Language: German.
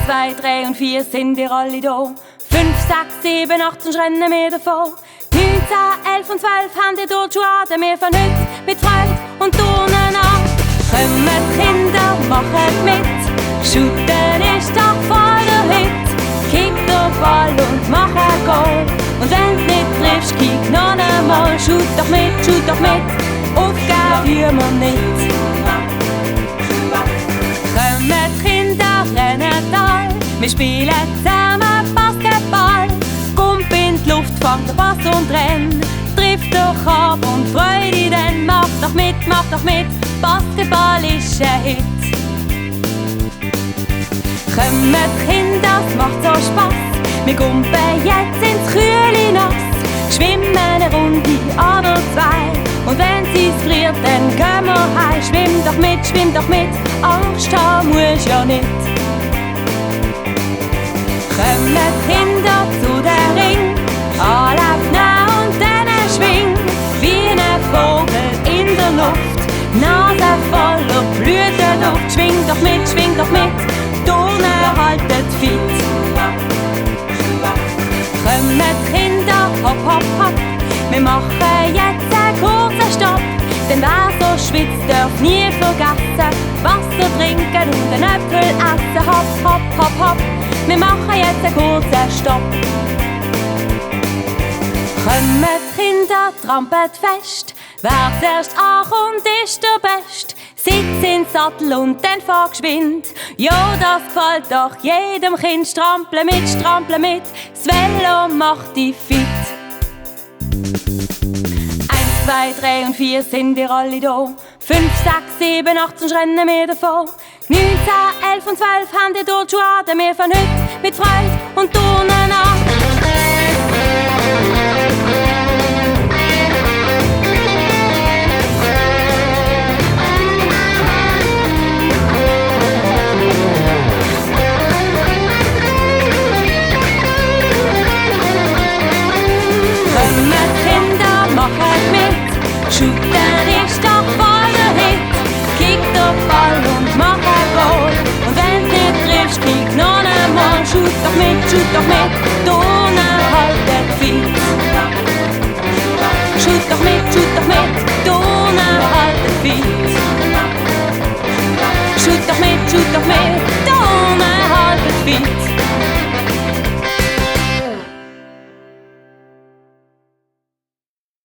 2, 3 und 4 sind wir alle da. 5, 6, 7, 8 rennen wir davon. 9, 10, 11 und 12 haben die dort schon an. Wir von heute mit Freude und Turnen an. Kommt Kinder, macht mit. Shooten ist doch voll der Hit. Kick den Ball und mach ein Goal. Und wenn du nicht triffst, kick noch einmal. Shoot doch mit, Aufgabe für wir nicht. Kommt Kinder, rennen all. Wir spielen zusammen Basketball. Gump in die Luft, fang den Pass und renn. Triff doch ab und freu dich denn. Mach doch mit, Basketball ist ein Hit. Kommt Kinder, es macht so Spass. Wir gumpen jetzt ins Kühle nass. Schwimmen eine Runde oder zwei. Und wenn sie friert, dann gehen wir heim. Schwimm doch mit, Angst haben musst ja nicht. Kommt Kinder zu der Ring. Anlauf nah und dann schwing. Wie ein Vogel in der Luft. Nase voller Blütenduft. Schwing doch mit, Turnen haltet fit. Kommt Kinder, hopp. Wir machen jetzt einen kurzen Stopp. Denn wer so schwitzt, darf nie vergessen. Wasser trinken und einen Äpfel essen. Hopp. Wir machen jetzt einen kurzen Stopp. Kommt Kinder, trampelt fest. Wer zuerst ankommt, ist der Best. Sitz in Sattel und dann fahr geschwind. Ja, das gefällt doch jedem Kind. Strample mit, das Velo macht dich fit. 1, 2, 3 und 4 sind wir alle da. 5, 6, 7, 8 rennen wir davon. 9, 10, 11 und 12 haben die dort schon an. Wir von heute mit Freude und Turnen an. Shooten ist doch voll der Hit. Kick den Ball und mach ein Goal. Und wenn du nicht triffst, kick noch einmal. Shoot doch mit, Turnen haltet fit.